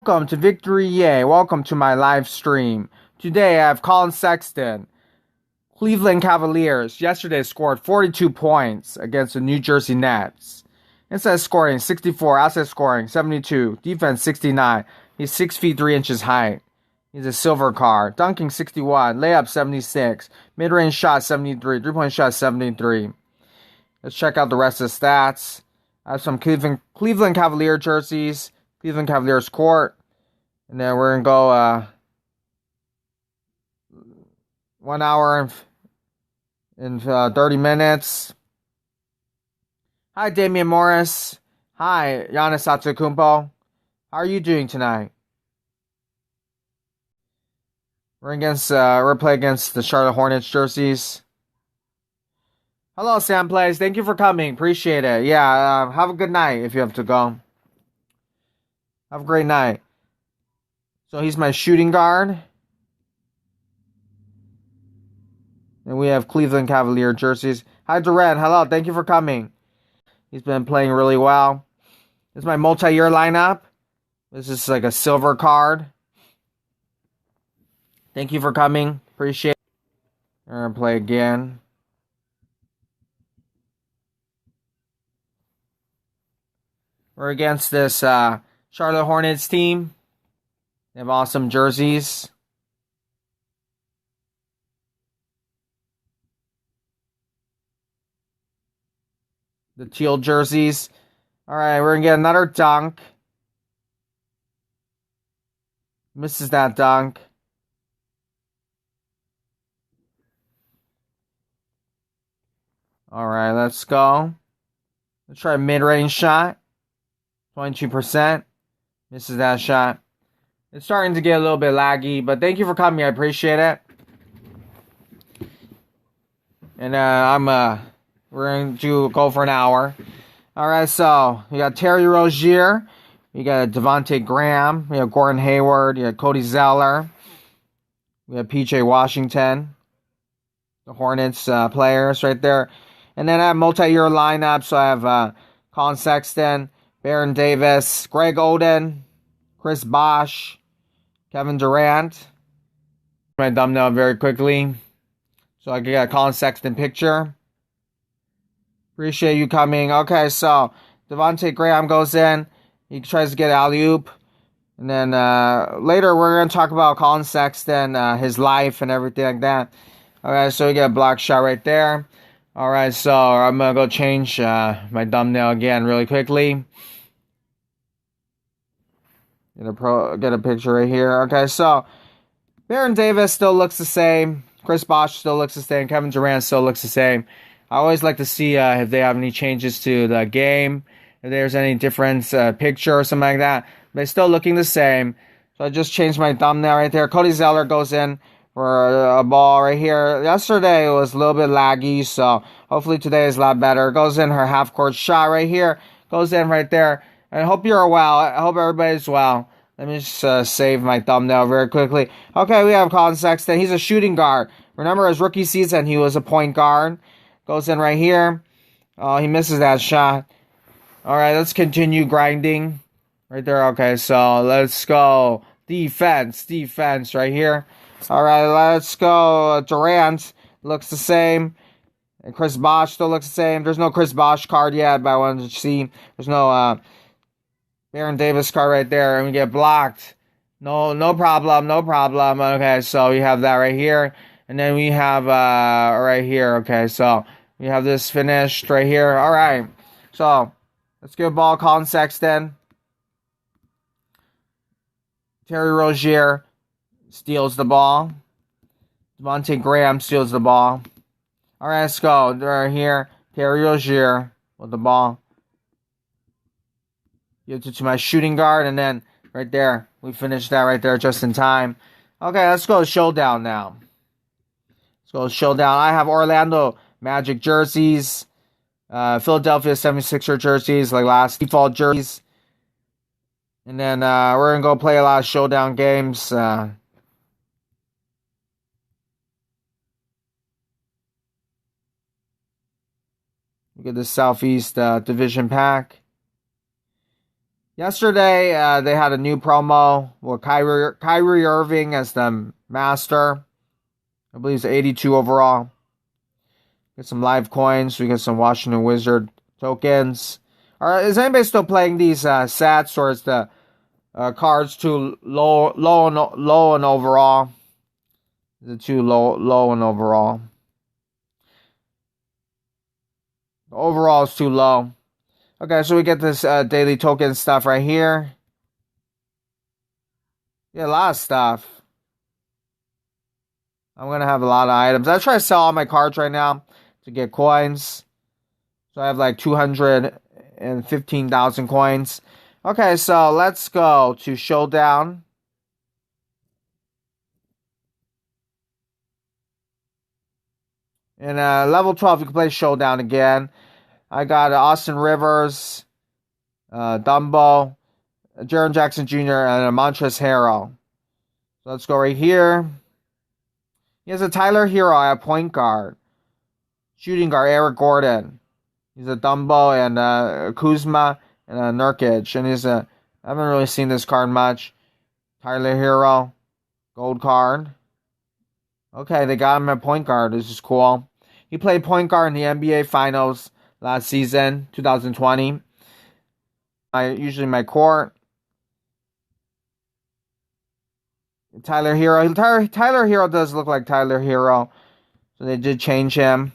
Welcome to Victory Yay. Welcome to my live stream. Today I have Collin Sexton. Cleveland Cavaliers yesterday scored 42 points against the New Jersey Nets. Inside scoring 64, outside scoring 72, defense 69. He's 6 feet 3 inches high. He's a silver card. Dunking 61, layup 76, mid-range shot 73, three-point shot 73. Let's check out the rest of the stats. I have some Cleveland Cavalier jerseys. Cleveland Cavaliers court. And then we're going to go 1 hour and 30 minutes. Hi, Damian Morris. Hi, Giannis Antetokounmpo. How are you doing tonight? We're playing against the Charlotte Hornets jerseys. Hello, Sam Plays. Thank you for coming. Appreciate it. Yeah, have a good night if you have to go. Have a great night. So he's my shooting guard. And we have Cleveland Cavalier jerseys. Hi, Durant. Hello. Thank you for coming. He's been playing really well. This is my multi-year lineup. This is like a silver card. Thank you for coming. Appreciate it. We're going to play again. We're against this Charlotte Hornets team. They have awesome jerseys. The teal jerseys. All right, we're going to get another dunk. Misses that dunk. All right, let's go. Let's try a mid-range shot. 22%. Misses that shot. It's starting to get a little bit laggy, but thank you for coming. I appreciate it. And we're going to go for an hour. All right, so you got Terry Rozier. You got Devontae Graham. We have Gordon Hayward. You got Cody Zeller. We have PJ Washington. The Hornets players right there. And then I have multi-year lineup. So I have Collin Sexton, Baron Davis, Greg Oden, Chris Bosh, Kevin Durant. My thumbnail very quickly. So I get a Collin Sexton picture. Appreciate you coming. Okay, so Devontae Graham goes in. He tries to get alley-oop. And then later we're going to talk about Collin Sexton, his life and everything like that. Okay, so we get a block shot right there. All right, so I'm going to go change my thumbnail again really quickly. Get a picture right here. Okay, so Baron Davis still looks the same. Chris Bosh still looks the same. Kevin Durant still looks the same. I always like to see if they have any changes to the game, if there's any different picture or something like that. They're still looking the same. So I just changed my thumbnail right there. Cody Zeller goes in for a ball right here. Yesterday it was a little bit laggy, so hopefully today is a lot better. Goes in her half-court shot right here. Goes in right there. I hope you're well. I hope everybody's well. Let me just save my thumbnail very quickly. Okay, we have Collin Sexton. He's a shooting guard. Remember his rookie season, he was a point guard. Goes in right here. Oh, he misses that shot. All right, let's continue grinding. Right there. Okay, so let's go. Defense right here. All right, let's go. Durant looks the same. And Chris Bosh still looks the same. There's no Chris Bosh card yet, but I wanted to see. There's no Baron Davis card right there, and we get blocked. No problem. Okay, so we have that right here. And then we have right here. Okay, so we have this finished right here. All right, so let's get a ball. Collin Sexton. Terry Rozier steals the ball. Devontae Graham steals the ball. All right, let's go. Right here. Terry Rozier with the ball. Give it to my shooting guard, and then right there, we finished that right there just in time. Okay, let's go showdown now. Let's go showdown. I have Orlando Magic jerseys, Philadelphia 76er jerseys, like last default jerseys. And then we're going to go play a lot of showdown games. We get the Southeast Division pack. Yesterday, they had a new promo with Kyrie Irving as the master. I believe it's 82 overall. Get some live coins. We get some Washington Wizard tokens. Is anybody still playing these sats, or is the cards too low and overall? Is it too low and overall? Overall is too low. Okay, so we get this daily token stuff right here. Yeah, a lot of stuff. I'm going to have a lot of items. I try to sell all my cards right now to get coins. So I have like 215,000 coins. Okay, so let's go to Showdown. And level 12, you can play Showdown again. I got Austin Rivers, Dumbo, Jaren Jackson Jr., and Montrezl Harrell. So let's go right here. He has a Tyler Hero at point guard. Shooting guard, Eric Gordon. He's a Dumbo and Kuzma and Nurkic. And I haven't really seen this card much. Tyler Hero, gold card. Okay, they got him at point guard. This is cool. He played point guard in the NBA Finals last season, 2020. Usually my court. Tyler Hero. Tyler Hero does look like Tyler Hero. So they did change him.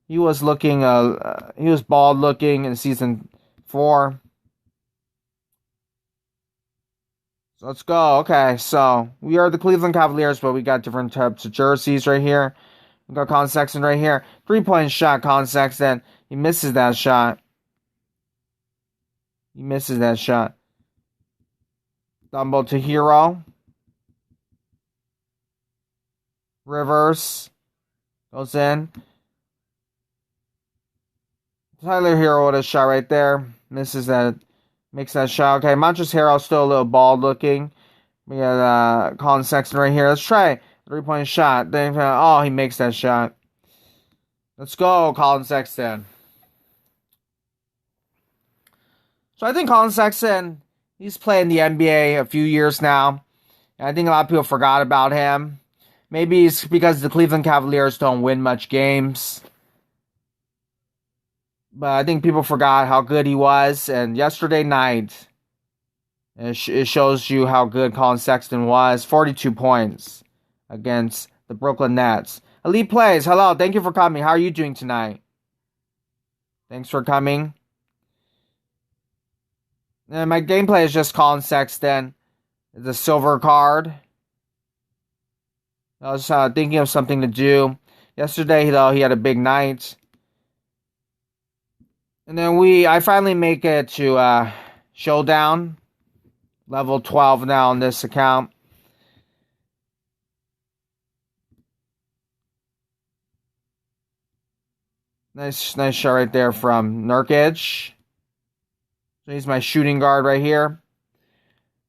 He was bald looking in season 4. So let's go. Okay, so we are the Cleveland Cavaliers, but we got different types of jerseys right here. We got Collin Sexton right here. 3-point shot, Collin Sexton. He misses that shot. Dumbo to Hero. Rivers. Goes in. Tyler Hero with a shot right there. Misses that. Makes that shot. Okay, Montrezl Harrell still a little bald looking. We got Collin Sexton right here. Let's try 3-point shot. Oh, he makes that shot. Let's go, Collin Sexton. So I think Collin Sexton, he's played in the NBA a few years now. And I think a lot of people forgot about him. Maybe it's because the Cleveland Cavaliers don't win much games. But I think people forgot how good he was. And yesterday night, it shows you how good Collin Sexton was. 42 points against the Brooklyn Nets. Elite Plays, hello. Thank you for coming. How are you doing tonight? Thanks for coming. And my gameplay is just Collin Sexton. It's a silver card. I was thinking of something to do. Yesterday, though, he had a big night. And then I finally make it to Showdown. Level 12 now on this account. Nice shot right there from Nurkic. So he's my shooting guard right here.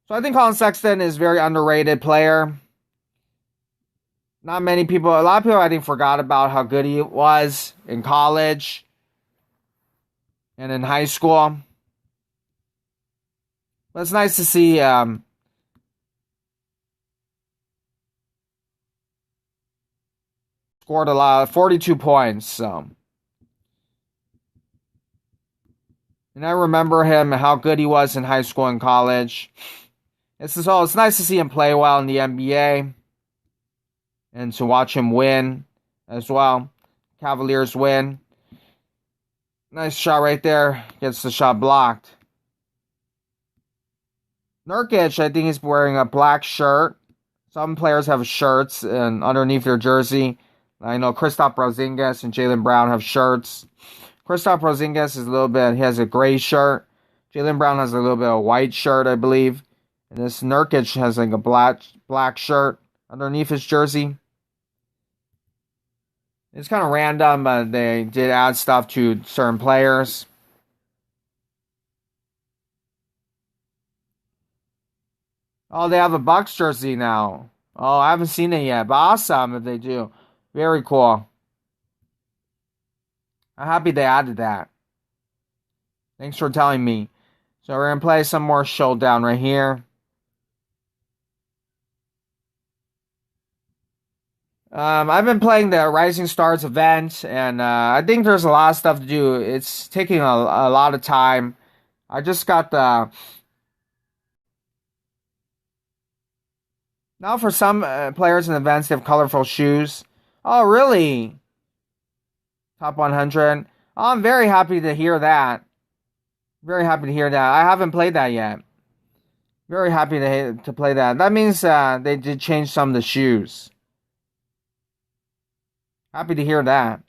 So I think Collin Sexton is a very underrated player. A lot of people I think forgot about how good he was in college and in high school. But it's nice to see scored a lot, 42 points. So, and I remember him, how good he was in high school and college. It's nice to see him play well in the NBA and to watch him win as well. Cavaliers win. Nice shot right there. Gets the shot blocked. Nurkic, I think he's wearing a black shirt. Some players have shirts and underneath their jersey. I know Kristaps Porzingis and Jaylen Brown have shirts. Kristaps Porzingis he has a gray shirt. Jaylen Brown has a little bit of a white shirt, I believe. And this Nurkic has like a black shirt underneath his jersey. It's kind of random, but they did add stuff to certain players. Oh, they have a Bucks jersey now. Oh, I haven't seen it yet, but awesome if they do. Very cool. I'm happy they added that. Thanks for telling me. So we're going to play some more Showdown right here. I've been playing the Rising Stars event, and I think there's a lot of stuff to do. It's taking a lot of time. I just got the... Now for some players and events, they have colorful shoes. Oh, really? Top 100. Oh, I'm very happy to hear that. Very happy to hear that. I haven't played that yet. Very happy to play that. That means they did change some of the shoes. Happy to hear that.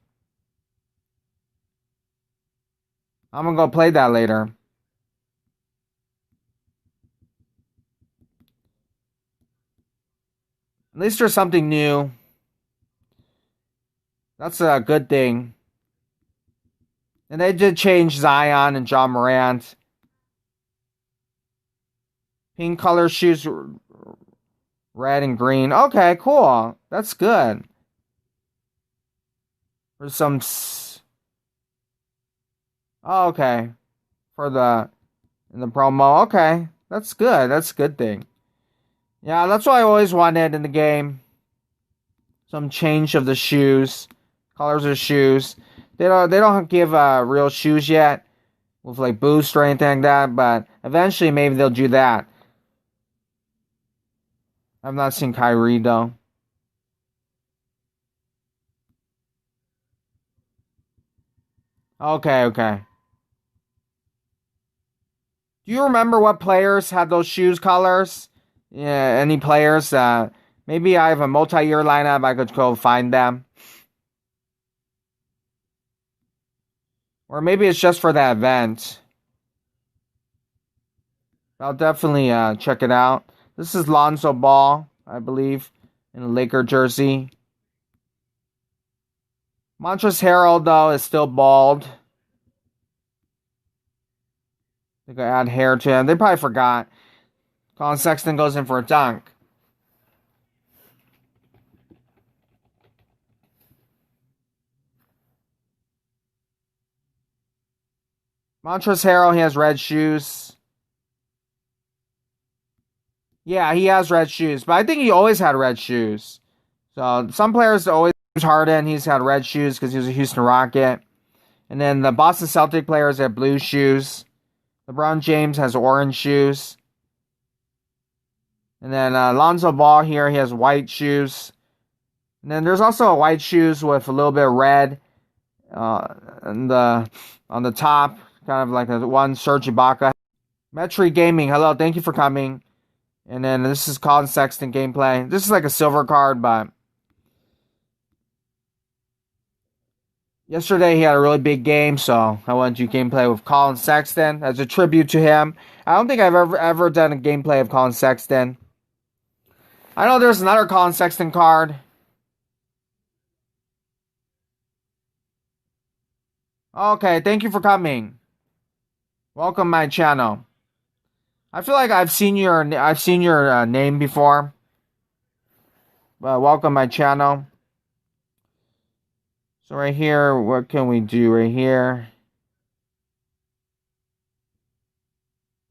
I'm gonna go play that later. At least there's something new. That's a good thing. And they did change Zion and John Morant. Pink color shoes, red and green. Okay, cool. That's good. For some... Oh, okay. In the promo. Okay. That's good. That's a good thing. Yeah, that's what I always wanted in the game. Some change of the shoes. Colors of shoes. They don't give real shoes yet. With like boost or anything like that. But eventually maybe they'll do that. I've not seen Kyrie though. Okay. Do you remember what players had those shoes colors? Yeah, any players? Maybe I have a multi-year lineup. I could go find them. Or maybe it's just for that event. I'll definitely check it out. This is Lonzo Ball, I believe, in a Laker jersey. Montrezl Harrell, though, is still bald. They could add hair to him. They probably forgot. Collin Sexton goes in for a dunk. Montrezl Harrell, he has red shoes. Yeah, he has red shoes, but I think he always had red shoes. So some players always... Harden, he's had red shoes because he was a Houston Rocket. And then the Boston Celtic players have blue shoes. LeBron James has orange shoes. And then Lonzo Ball here, he has white shoes. And then there's also a white shoes with a little bit of red on the top, kind of like a one Serge Ibaka. Metri Gaming, hello, thank you for coming. And then this is Collin Sexton gameplay. This is like a silver card, but yesterday he had a really big game, so I wanted to do gameplay with Collin Sexton as a tribute to him. I don't think I've ever done a gameplay of Collin Sexton. I know there's another Collin Sexton card. Okay, thank you for coming. Welcome to my channel. I feel like I've seen your name before. But welcome to my channel. So right here, what can we do right here?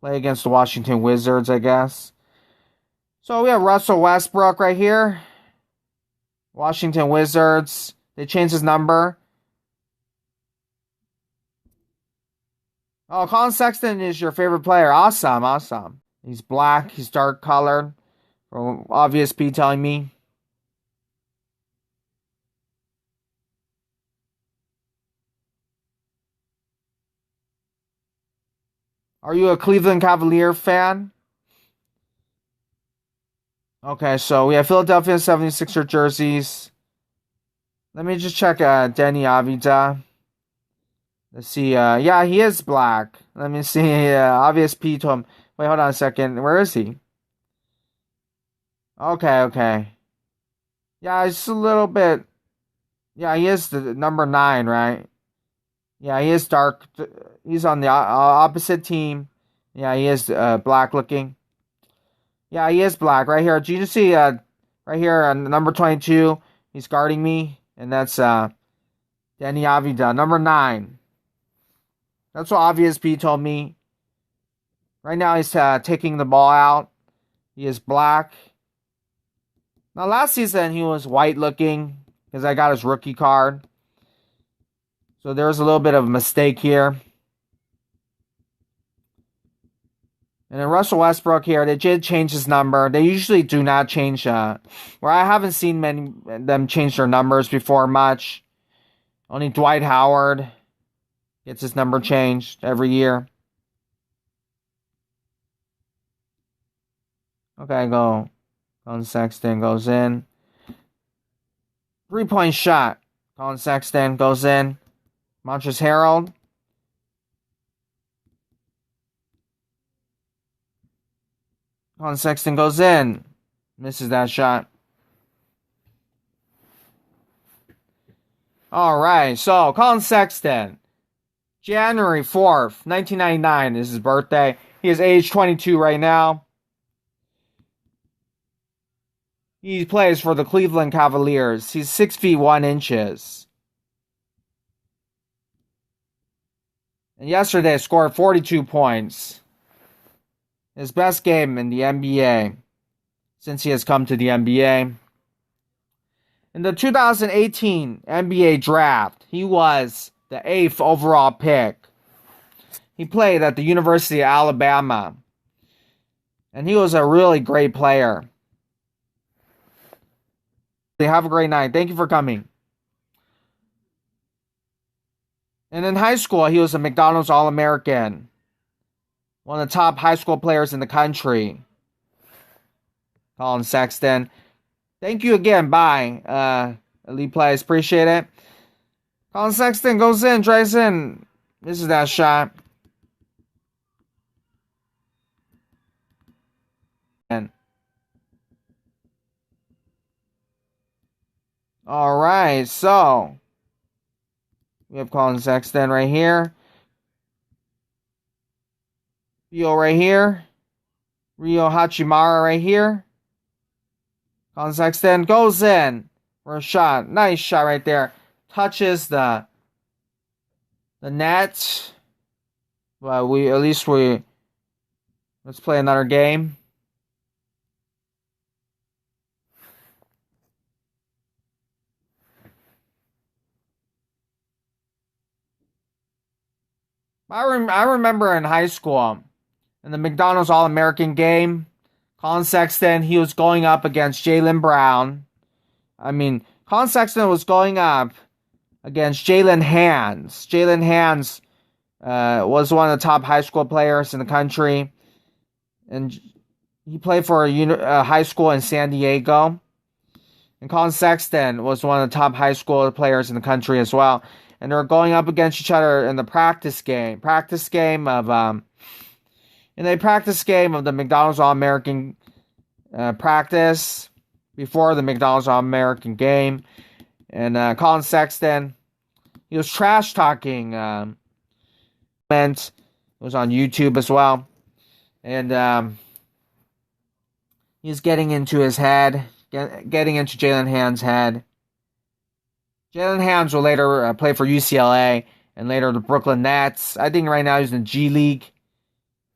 Play against the Washington Wizards, I guess. So we have Russell Westbrook right here. Washington Wizards. They changed his number. Oh, Collin Sexton is your favorite player. Awesome. He's black. He's dark colored. From Obvious P telling me. Are you a Cleveland Cavalier fan? Okay, so we have Philadelphia 76er jerseys. Let me just check Denny Avdija. Let's see. Yeah, he is black. Let me see. Obvious P told him. Wait, hold on a second. Where is he? Okay. Yeah, it's a little bit. Yeah, he is the number 9, right? Yeah, he is dark. He's on the opposite team. Yeah, he is black looking. Yeah, he is black. Right here. Do you see right here on number 22? He's guarding me. And that's Denny Avdija, number 9. That's what Obvious P told me. Right now he's taking the ball out. He is black. Now last season he was white looking because I got his rookie card. So there's a little bit of a mistake here. And then Russell Westbrook here, they did change his number. They usually do not change, where I haven't seen many them change their numbers before much. Only Dwight Howard gets his number changed every year. Okay, Collin Sexton goes in. 3-point shot. Collin Sexton goes in. Montrezl Harrell. Collin Sexton goes in. Misses that shot. Alright, so Collin Sexton. January 4th, 1999 is his birthday. He is age 22 right now. He plays for the Cleveland Cavaliers. He's 6 feet 1 inches. And yesterday scored 42 points. His best game in the NBA since he has come to the NBA. In the 2018 NBA draft, he was the 8th overall pick. He played at the University of Alabama. And he was a really great player. Have a great night. Thank you for coming. And in high school, he was a McDonald's All-American. One of the top high school players in the country. Collin Sexton. Thank you again. Bye. Elite Plays. Appreciate it. Collin Sexton goes in, drives in. This is that shot. And alright, so we have Collin Sexton right here. Rio right here. Rio Hachimura right here. Collin Sexton goes in for a shot. Nice shot right there. Touches the net. But let's play another game. I remember in high school, in the McDonald's All-American game, Collin Sexton, he was going up against Jaylen Brown. Collin Sexton was going up against Jalen Hands. Jalen Hands was one of the top high school players in the country. And he played for a high school in San Diego. And Collin Sexton was one of the top high school players in the country as well. And they're going up against each other in the practice game of the McDonald's All-American practice before the McDonald's All-American game. And Collin Sexton, he was trash talking. It was on YouTube as well. And he's getting into his head, getting into Jalen Hands' head. Jalen Hands will later play for UCLA and later the Brooklyn Nets. I think right now he's in G League.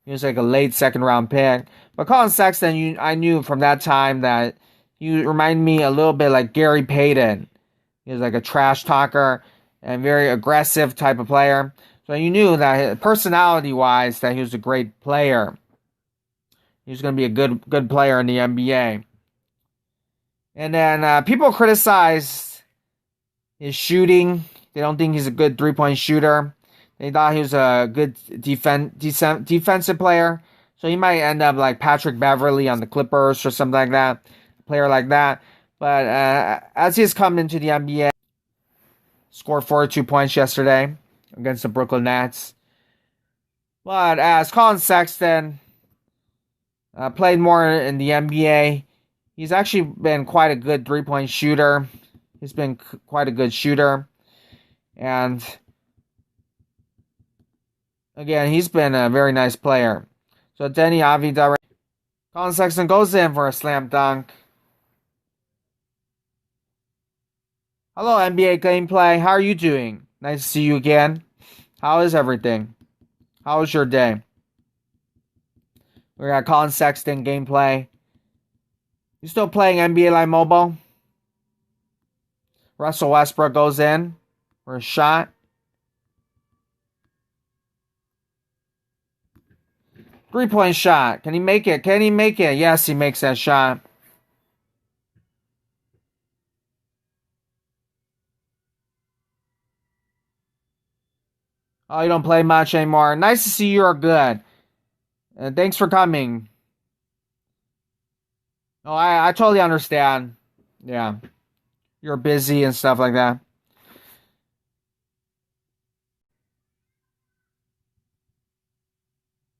He was like a late second round pick. But Collin Sexton, I knew from that time that he reminded me a little bit like Gary Payton. He was like a trash talker and very aggressive type of player. So you knew that personality-wise that he was a great player. He was going to be a good player in the NBA. And then people criticized his shooting. They don't think he's a good three-point shooter. They thought he was a good defensive player. So he might end up like Patrick Beverley on the Clippers or something like that. A player like that. But as he's come into the NBA, scored 42 points yesterday against the Brooklyn Nets. But as Collin Sexton played more in the NBA, he's actually been quite a good three-point shooter. He's been quite a good shooter. And again, he's been a very nice player. So Denny Avdija, Collin Sexton goes in for a slam dunk. Hello, NBA Gameplay. How are you doing? Nice to see you again. How is everything? How was your day? We got Collin Sexton gameplay. You still playing NBA Live Mobile? Russell Westbrook goes in for a shot. Three-point shot. Can he make it? Can he make it? Yes, he makes that shot. Oh, you don't play much anymore. Nice to see you are good. Thanks for coming. Oh, I totally understand. Yeah. You're busy and stuff like that.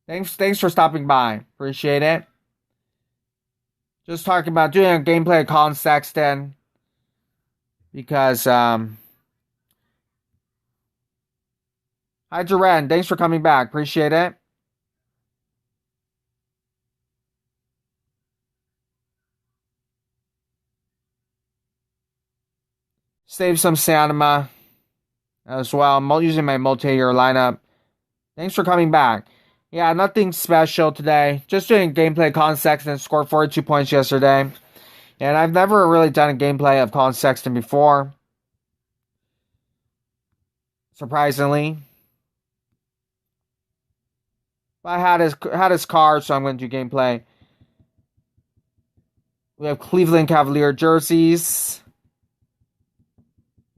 Thanks for stopping by. Appreciate it. Just talking about doing a gameplay of Collin Sexton. Because, Hi, Jaren. Thanks for coming back. Appreciate it. Save some stamina as well. I'm using my multi-year lineup. Thanks for coming back. Yeah, nothing special today. Just doing gameplay. Collin Sexton scored 42 points yesterday. And I've never really done a gameplay of Collin Sexton before. Surprisingly. I had his card, so I'm going to do gameplay. We have Cleveland Cavalier jerseys.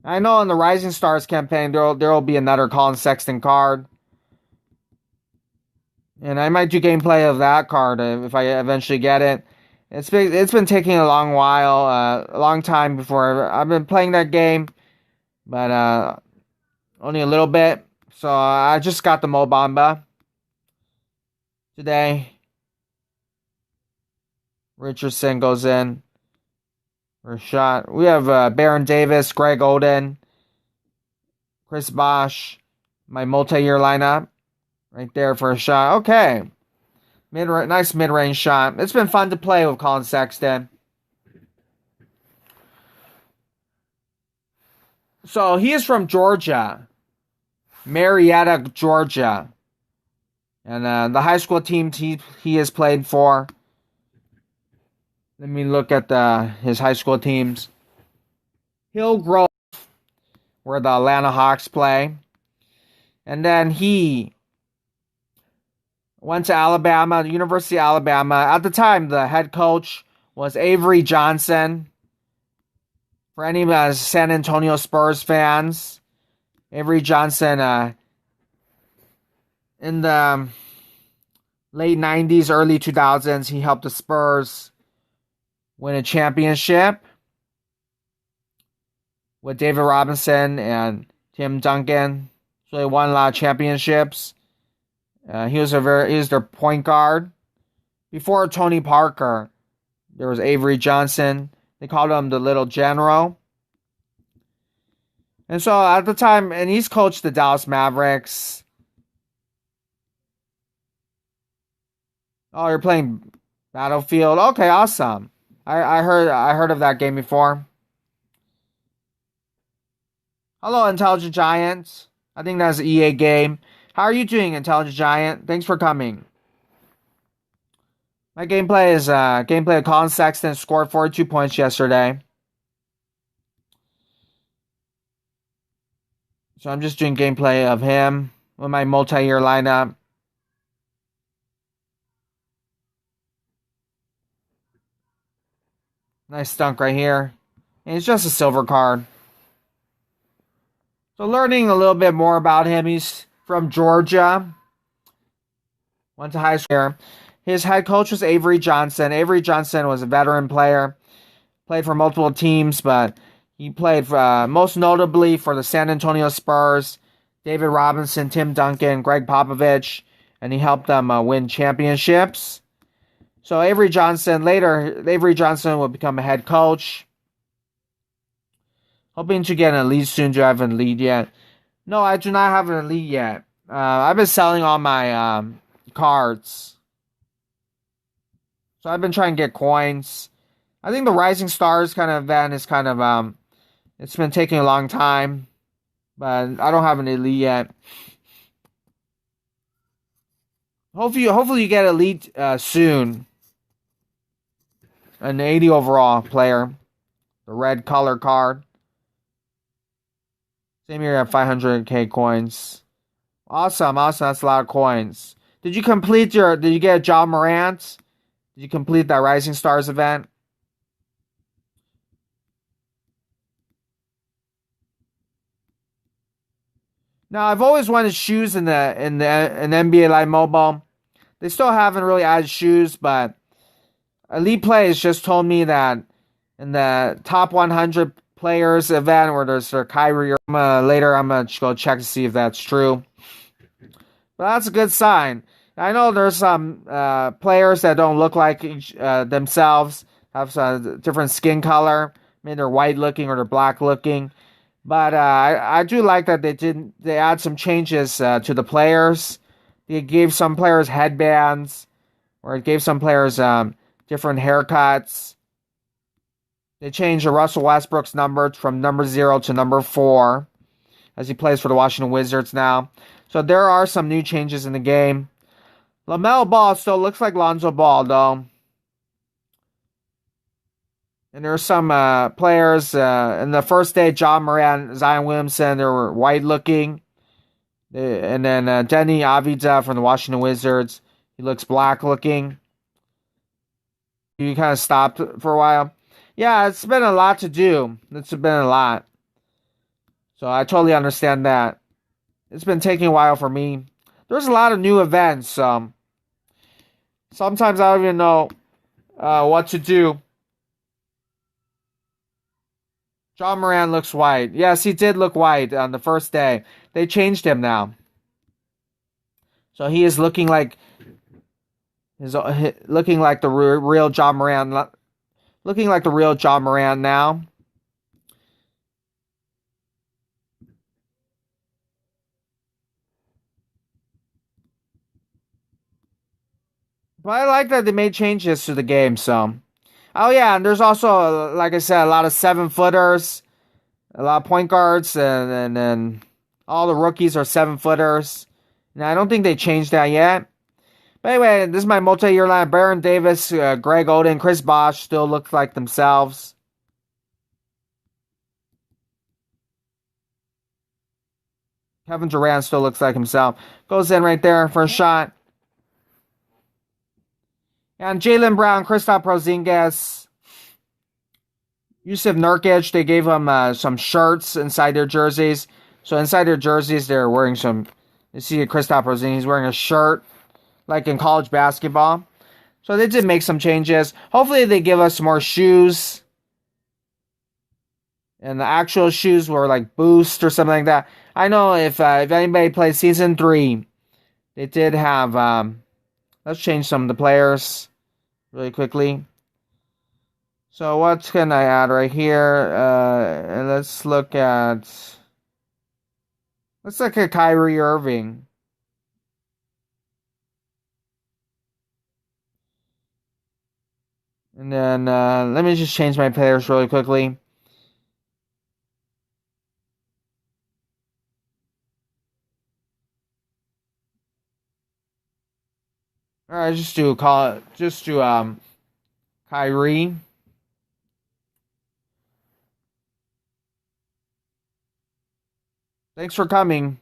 I know in the Rising Stars campaign there will be another Collin Sexton card. And I might do gameplay of that card if I eventually get it. It's been taking a long while, a long time before I've been playing that game, but only a little bit. So I just got the Mo Bamba today. Richardson goes in for a shot. We have Baron Davis, Greg Oden, Chris Bosh, my multi-year lineup right there for a shot. Okay. Nice mid-range shot. It's been fun to play with Collin Sexton. So he is from Georgia. Marietta, Georgia. And the high school team he has played for. Let me look at his high school teams. Hillgrove, where the Atlanta Hawks play. And then he went to Alabama, the University of Alabama. At the time, the head coach was Avery Johnson. For any San Antonio Spurs fans, Avery Johnson, in the late 90s, early 2000s, he helped the Spurs win a championship with David Robinson and Tim Duncan. So they won a lot of championships. He was their point guard. Before Tony Parker, there was Avery Johnson. They called him the Little General. And so at the time, and he's coached the Dallas Mavericks. Oh, you're playing Battlefield? Okay, awesome. I heard of that game before. Hello, Intelligent Giant. I think that's an EA game. How are you doing, Intelligent Giant? Thanks for coming. My gameplay is gameplay of Collin Sexton scored 42 points yesterday. So I'm just doing gameplay of him with my multi-year lineup. Nice dunk right here. And it's just a silver card. So learning a little bit more about him. He's from Georgia. Went to high school here. His head coach was Avery Johnson. Avery Johnson was a veteran player. Played for multiple teams, but he played most notably for the San Antonio Spurs, David Robinson, Tim Duncan, Greg Popovich, and he helped them win championships. So Avery Johnson will become a head coach. Hoping to get an elite soon. Do I have an elite yet? No, I do not have an elite yet. I've been selling all my cards. So I've been trying to get coins. I think the Rising Stars kind of event is kind of, it's been taking a long time. But I don't have an elite yet. Hopefully you get elite soon. An 80 overall player. The red color card. Same here at 500k coins. Awesome. That's a lot of coins. Did you get a John Morant? Did you complete that Rising Stars event? Now I've always wanted shoes in NBA Live Mobile. They still haven't really added shoes, but Elite Plays just told me that in the top 100 players event where there's their Kyrie, later I'm gonna go check to see if that's true. But that's a good sign. I know there's some players that don't look like themselves, have some different skin color. Maybe they're white looking or they're black looking. But I do like that they add some changes to the players. They gave some players headbands, or it gave some players different haircuts. They changed Russell Westbrook's number from number 0 to number 4 as he plays for the Washington Wizards now. So there are some new changes in the game. LaMelo Ball still looks like Lonzo Ball, though. And there are some players in the first day, John Morant, Zion Williamson, they were white looking. And then Denny Avdija from the Washington Wizards, he looks black looking. He kind of stopped for a while. Yeah, it's been a lot to do. It's been a lot. So I totally understand that. It's been taking a while for me. There's a lot of new events. Sometimes I don't even know what to do. John Moran looks white. Yes, he did look white on the first day. They changed him now. So he is looking like the real John Moran. Looking like the real John Moran now. But I like that they made changes to the game, so. Oh yeah, and there's also, like I said, a lot of 7-footers, a lot of point guards, and all the rookies are 7-footers. Now I don't think they changed that yet. But anyway, this is my multi-year line. Baron Davis, Greg Oden, Chris Bosh still look like themselves. Kevin Durant still looks like himself. Goes in right there for a shot. And Jaylen Brown, Kristaps Porzingis, Yusuf Nurkic, they gave them some shirts inside their jerseys. So inside their jerseys, they're wearing some. You see Kristaps Porzingis, he's wearing a shirt, like in college basketball. So they did make some changes. Hopefully they give us more shoes. And the actual shoes were like Boost or something like that. I know if anybody played Season 3, they did have. Let's change some of the players really quickly. So what can I add right here? And let's look at Kyrie Irving. And then let me just change my players really quickly. All right, just do Kyrie. Thanks for coming.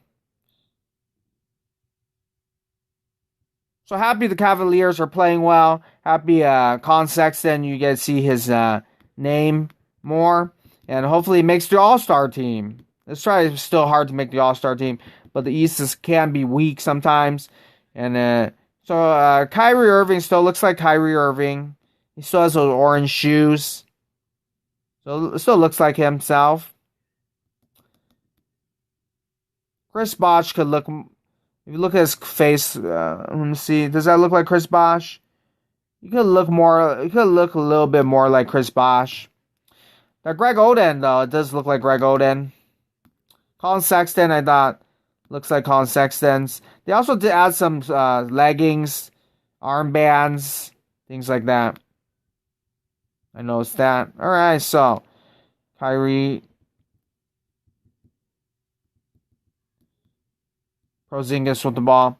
So happy the Cavaliers are playing well. Happy Collin Sexton, you get to see his name more. And hopefully he makes the All-Star team. It's still hard to make the All-Star team, but the East can be weak sometimes. And so Kyrie Irving still looks like Kyrie Irving. He still has those orange shoes. So it still looks like himself. Chris Bosh could look. If you look at his face, let me see. Does that look like Chris Bosh? He could look a little bit more like Chris Bosh. Now Greg Oden, though, it does look like Greg Oden. Collin Sexton, I thought, looks like Collin Sexton's. They also did add some leggings, armbands, things like that. I noticed that. All right, so Kyrie, Porzingis with the ball.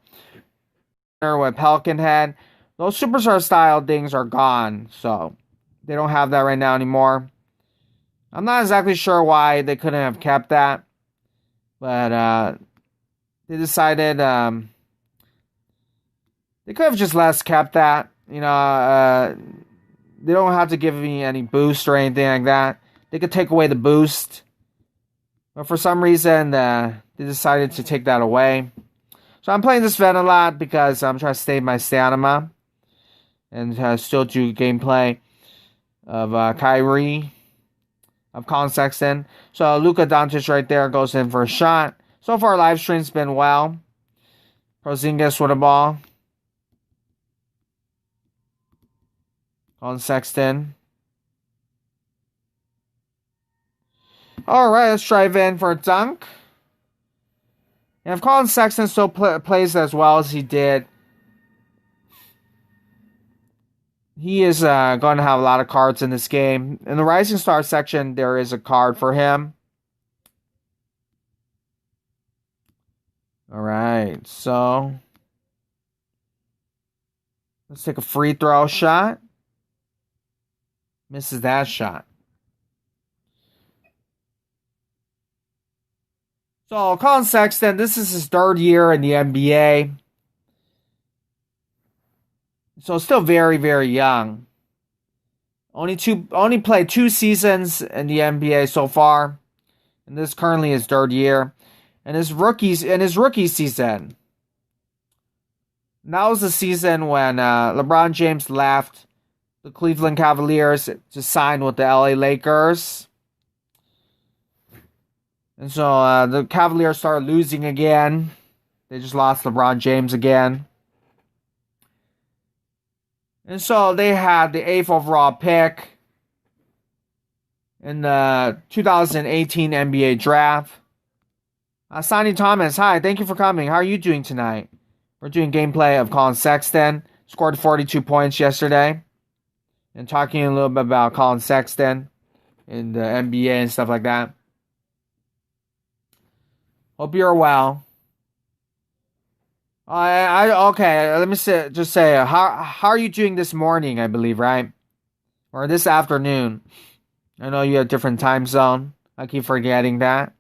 with Pelican Head. Those superstar style things are gone, so they don't have that right now anymore. I'm not exactly sure why they couldn't have kept that, but they decided they could have just kept that. They don't have to give me any boost or anything like that. They could take away the boost, but for some reason they decided to take that away. So I'm playing this Ven a lot because I'm trying to save my stamina and still do gameplay of Kyrie, of Collin Sexton. So Luka Doncic right there goes in for a shot. So far, live stream's been well. Porzingis with a ball. Collin Sexton. Alright, let's drive in for a dunk. And if Collin Sexton still plays as well as he did, he is going to have a lot of cards in this game. In the Rising Star section, there is a card for him. Alright, so let's take a free throw shot. Misses that shot. So, Collin Sexton, this is his third year in the NBA. So, still very, very young. Only played 2 seasons in the NBA so far. And this currently his third year. And his rookie season. That was the season when LeBron James left the Cleveland Cavaliers to sign with the LA Lakers. And so the Cavaliers started losing again. They just lost LeBron James again. And so they had the 8th overall pick in the 2018 NBA draft. Sonny Thomas, hi, thank you for coming. How are you doing tonight? We're doing gameplay of Collin Sexton. Scored 42 points yesterday. And talking a little bit about Collin Sexton in the NBA and stuff like that. Hope you're well. Okay, let me just say, how are you doing this morning, I believe, right? Or this afternoon. I know you have a different time zone. I keep forgetting that.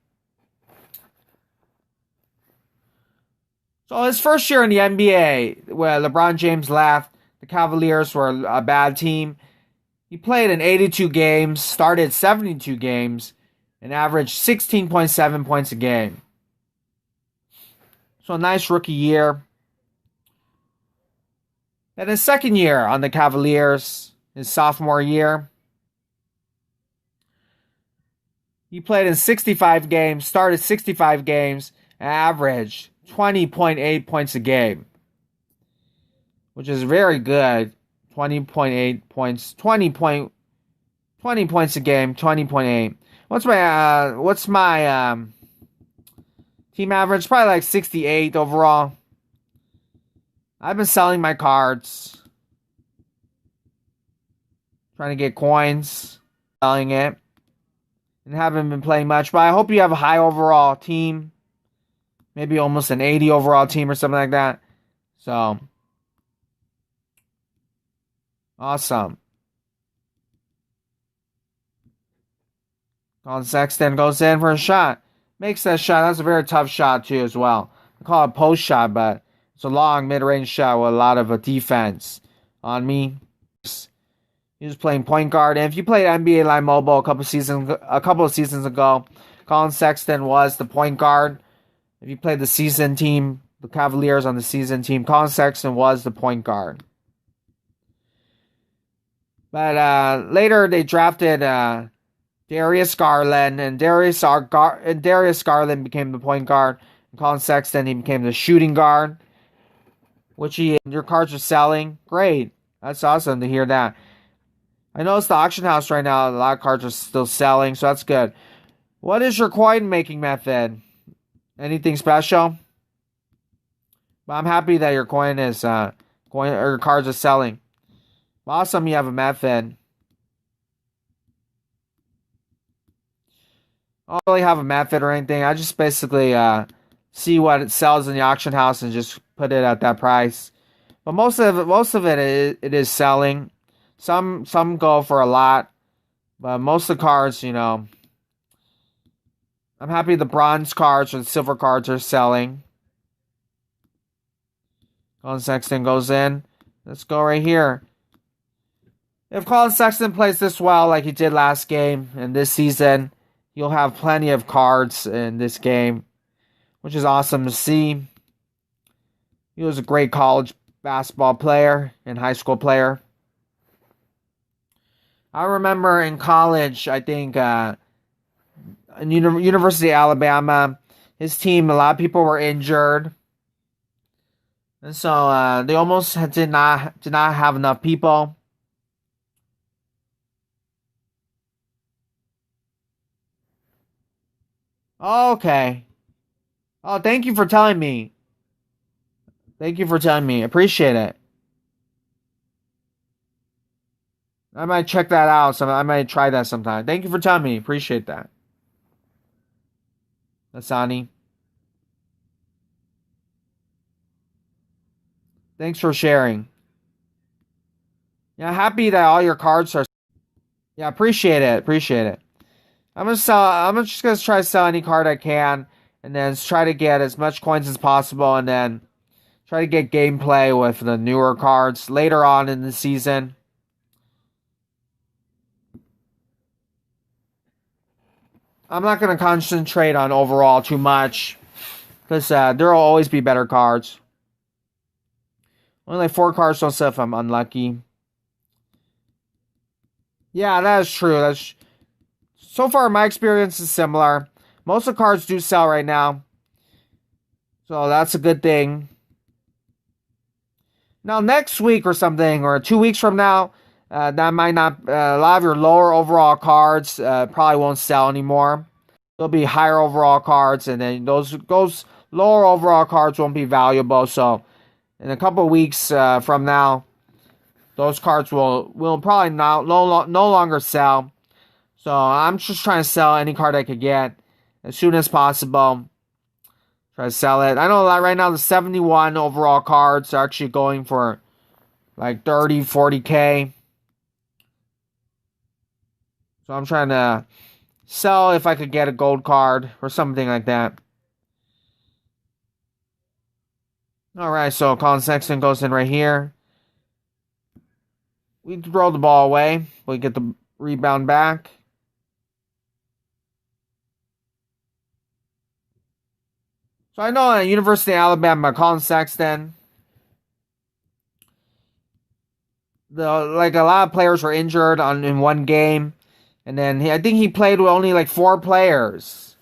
So his first year in the NBA, where LeBron James left, the Cavaliers were a bad team. He played in 82 games, started 72 games, and averaged 16.7 points a game. So a nice rookie year. And his second year on the Cavaliers, his sophomore year, he played in 65 games, started 65 games, and averaged 20.8 points a game, which is very good. 20.8 points, 20 points a game, 20.8. What's my team average? Probably like 68 overall. I've been selling my cards, trying to get coins, selling it, and haven't been playing much. But I hope you have a high overall team. Maybe almost an 80 overall team or something like that. So, awesome. Collin Sexton goes in for a shot. Makes that shot. That's a very tough shot, too, as well. I call it a post shot, but it's a long mid-range shot with a lot of defense on me. He was playing point guard. And if you played NBA Live Mobile a couple of seasons ago, Collin Sexton was the point guard. If you played the season team, the Cavaliers on the season team, Collin Sexton was the point guard. But later they drafted Darius Garland, and Darius Garland became the point guard. And Collin Sexton, he became the shooting guard, which your cards are selling. Great. That's awesome to hear that. I know it's the auction house right now. A lot of cards are still selling, so that's good. What is your coin making method? Anything special? But I'm happy that your coin is or your cards are selling. Awesome, you have a method. I don't really have a method or anything. I just basically see what it sells in the auction house and just put it at that price. But it is selling. Some go for a lot, but most of the cards, I'm happy the bronze cards or the silver cards are selling. Collin Sexton goes in. Let's go right here. If Collin Sexton plays this well like he did last game and this season, you'll have plenty of cards in this game, which is awesome to see. He was a great college basketball player and high school player. I remember in college, I think, in University of Alabama, his team, a lot of people were injured. And so they almost did not have enough people. Okay. Oh, thank you for telling me. Thank you for telling me. Appreciate it. I might check that out. I might try that sometime. Thank you for telling me. Appreciate that. Asani. Thanks for sharing. Yeah, happy that all your cards are. Yeah, appreciate it. Appreciate it. I'm just gonna try to sell any card I can, and then try to get as much coins as possible, and then try to get gameplay with the newer cards later on in the season. I'm not gonna concentrate on overall too much, because there will always be better cards. Only like 4 cards don't sell if I'm unlucky. Yeah, that is true. So far, my experience is similar. Most of the cards do sell right now, so that's a good thing. Now, next week or something, or 2 weeks from now, that might not. A lot of your lower overall cards probably won't sell anymore. There'll be higher overall cards, and then those lower overall cards won't be valuable. So, in a couple of weeks from now, those cards will probably no longer sell. So I'm just trying to sell any card I could get as soon as possible. Try to sell it. I know that right now the 71 overall cards are actually going for like 30, 40K. So I'm trying to sell if I could get a gold card or something like that. Alright, so Collin Sexton goes in right here. We throw the ball away. We get the rebound back. So I know at University of Alabama, Collin Sexton, a lot of players were injured in one game, and then I think he played with only like 4 players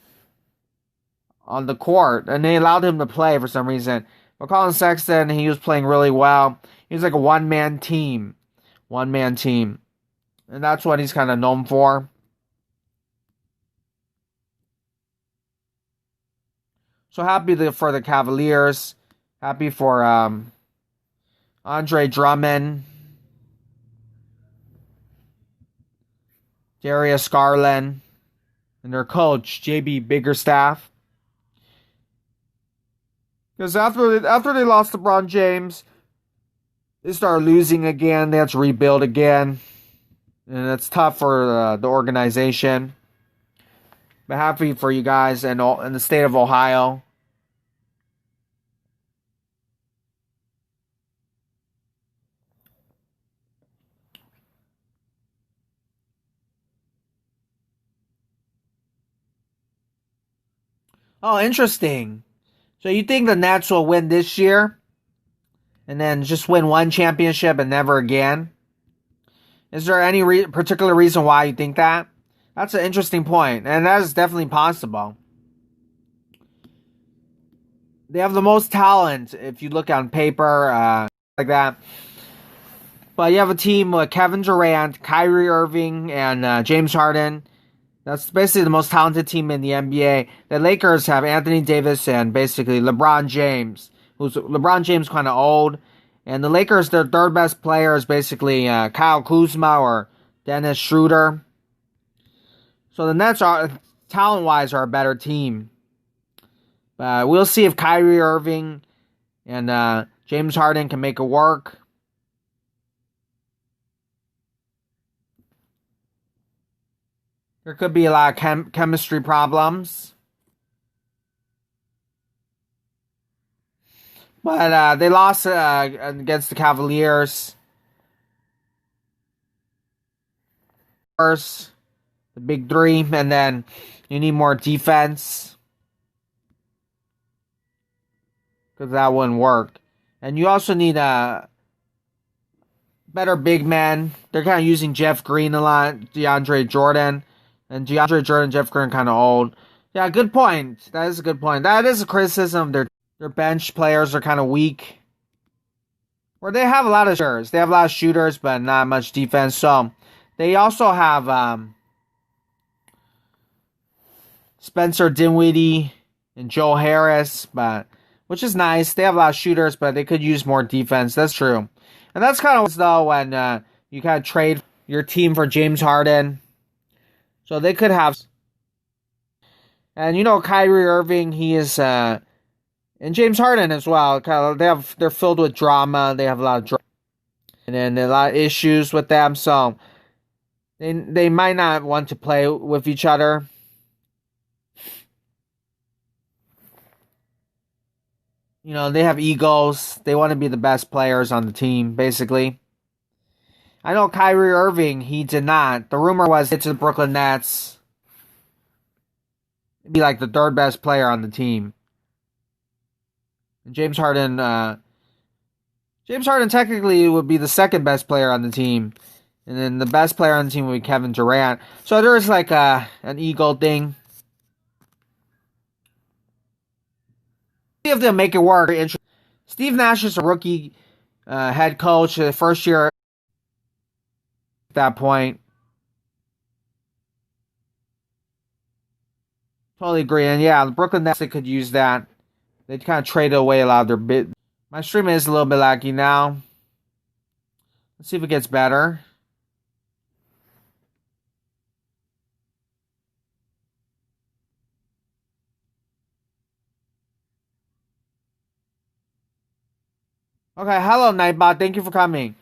on the court, and they allowed him to play for some reason. But Collin Sexton, he was playing really well. He was like a one-man team, and that's what he's kind of known for. So happy for the Cavaliers. Happy for Andre Drummond, Darius Garland, and their coach, JB Biggerstaff. Because after they lost LeBron James, they started losing again. They had to rebuild again. And it's tough for the organization. But happy for you guys in the state of Ohio. Oh, interesting. So you think the Nets will win this year? And then just win one championship and never again? Is there any particular reason why you think that? That's an interesting point, and that is definitely possible. They have the most talent if you look on paper, like that. But you have a team with Kevin Durant, Kyrie Irving, and James Harden. That's basically the most talented team in the NBA. The Lakers have Anthony Davis and basically LeBron James. LeBron James kind of old. And the Lakers, their third best player is basically Kyle Kuzma or Dennis Schroeder. So the Nets are, talent-wise, are a better team. We'll see if Kyrie Irving and James Harden can make it work. There could be a lot of chemistry problems. But they lost against the Cavaliers. First, the big three, and then you need more defense. Because that wouldn't work. And you also need a better big man. They're kind of using Jeff Green a lot, DeAndre Jordan. And DeAndre Jordan and Jeff Green kind of old. Yeah, good point. That is a good point. That is a criticism. Their bench players are kind of weak. Where they have a lot of shooters. They have a lot of shooters, but not much defense. So, they also have Spencer Dinwiddie and Joe Harris, which is nice. They have a lot of shooters, but they could use more defense. That's true. And that's kind of though when you kind of trade your team for James Harden. So they could have. And you know Kyrie Irving, he is and James Harden as well. They're filled with drama. They have a lot of drama. And then a lot of issues with them. So they might not want to play with each other. You know, they have egos. They want to be the best players on the team, basically. I know Kyrie Irving, he did not. The rumor was it's the Brooklyn Nets. He'd be like the third best player on the team. And James Harden technically would be the second best player on the team. And then the best player on the team would be Kevin Durant. So there is like an ego thing. See if they'll make it work. Steve Nash is a rookie head coach, the first year at that point. Totally agree. And yeah, the Brooklyn Nets, they could use that. They kind of traded away a lot of their bit. My stream is a little bit laggy now. Let's see if it gets better. Okay, hello Nightbot. Thank you for coming.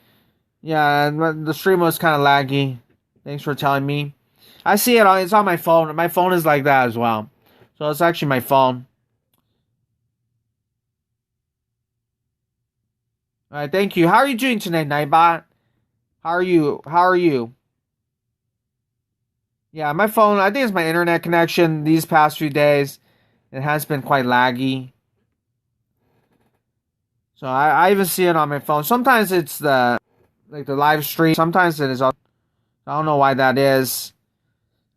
Yeah, the stream was kind of laggy. Thanks for telling me. I see it. It's on my phone. My phone is like that as well. So it's actually my phone. All right, thank you. How are you doing today, Nightbot? How are you? Yeah, my phone. I think it's my internet connection these past few days. It has been quite laggy. So I even see it on my phone. Sometimes it's the live stream. Sometimes it is. I don't know why that is.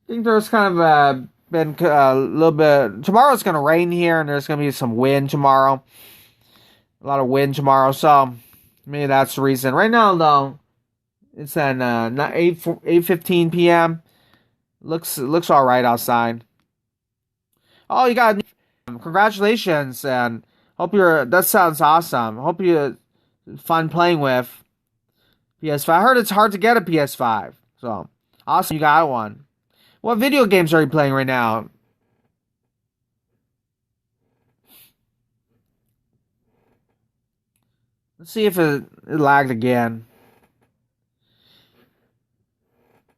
I think there's kind of been a little bit. Tomorrow's going to rain here, and there's going to be some wind tomorrow. A lot of wind tomorrow, so maybe that's the reason. Right now, though, it's at 8:15 p.m. Looks all right outside. Oh, you got congratulations, and that sounds awesome. Hope you fun playing with PS5. I heard it's hard to get a PS5, so awesome you got one. What video games are you playing right now? Let's see if it lagged again.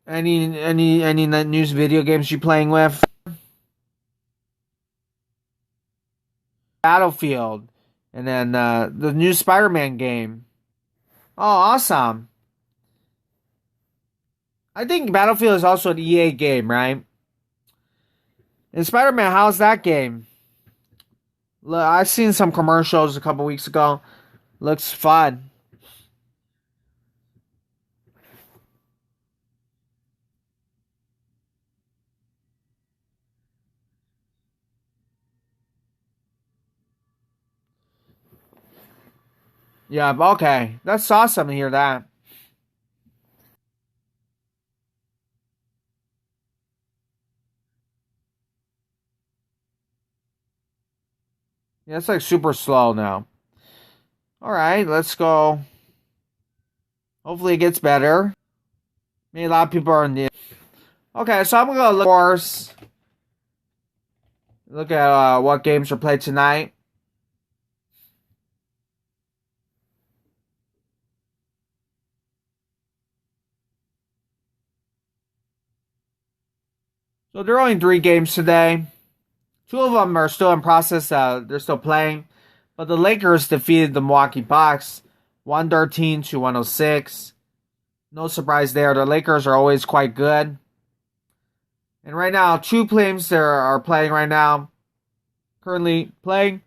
Any news video games you playing with? Battlefield, and then the new Spider-Man game. Oh, awesome! I think Battlefield is also an EA game, right? And Spider-Man, how's that game? I've seen some commercials a couple weeks ago. Looks fun. Yeah, okay. That's awesome to hear that. Yeah, it's like super slow now. Alright, let's go. Hopefully it gets better. Maybe a lot of people are in the... Okay, so I'm gonna go look at what games are played tonight. So there are only 3 games today. 2 of them are still in process. They're still playing. But the Lakers defeated the Milwaukee Bucks 113 to 106. No surprise there. The Lakers are always quite good. And right now, 2 teams there are playing right now. Currently playing.